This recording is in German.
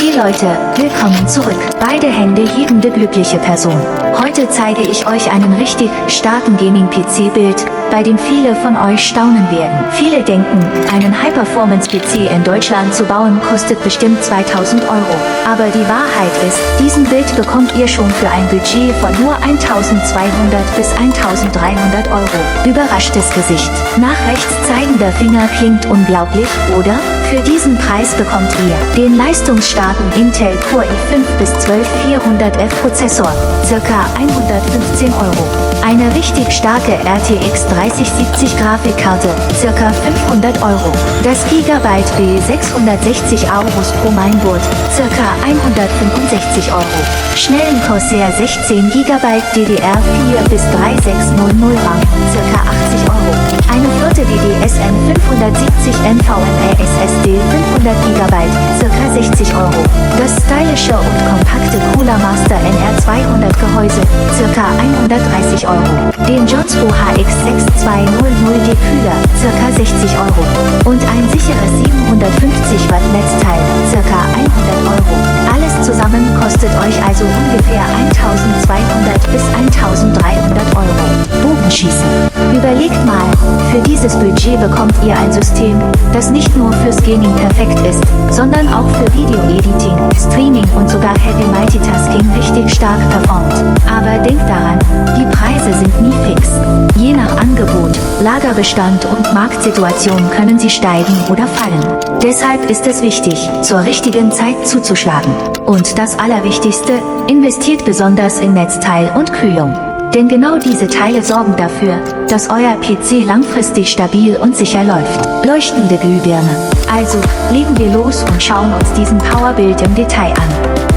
Hey Leute, willkommen zurück. Beide Hände hebende glückliche Person. Heute zeige ich euch einen richtig starken Gaming-PC-Bild, bei dem viele von euch staunen werden. Viele denken, einen High-Performance-PC in Deutschland zu bauen kostet bestimmt 2000 €. Aber die Wahrheit ist, diesen Bild bekommt ihr schon für ein Budget von nur 1200 bis 1300 €. Überraschtes Gesicht. Nach rechts zeigender Finger klingt unglaublich, oder? Für diesen Preis bekommt ihr den leistungsstarken Intel Core i5-12400F Prozessor, ca. 115 €. Eine richtig starke RTX 3070 Grafikkarte, ca. 500 €. Das Gigabyte B660 Euros pro Mainboard, ca. 165 €. Schnellen Corsair 16 GB DDR4 bis 3600 RAM, ca. 80 €. Eine vierte WD SN570 NVMe SSD 500 GB, ca. 60 €. Das stylische und kompakte Cooler Master NR200 Gehäuse, ca. 130 €. Den Jonspo HX6200D Kühler, ca. 60 €. Und ein sicheres 750 Watt Netzteil, ca. 100 €. Alles zusammen kostet euch also ungefähr 1200 bis 1300 €. Bogenschießen. Überlegt mal, für dieses Budget bekommt ihr ein System, das nicht nur fürs Gaming perfekt ist, sondern auch für Video-Editing, Streaming und sogar Heavy Multitasking richtig stark performt. Aber denkt daran, die Preise sind nie fix. Je nach Angebot, Lagerbestand und Marktsituation können sie steigen oder fallen. Deshalb ist es wichtig, zur richtigen Zeit zuzuschlagen. Und das Allerwichtigste, investiert besonders in Netzteil und Kühlung. Denn genau diese Teile sorgen dafür, dass euer PC langfristig stabil und sicher läuft. Leuchtende Glühbirne. Also, legen wir los und schauen uns diesen Powerbild im Detail an.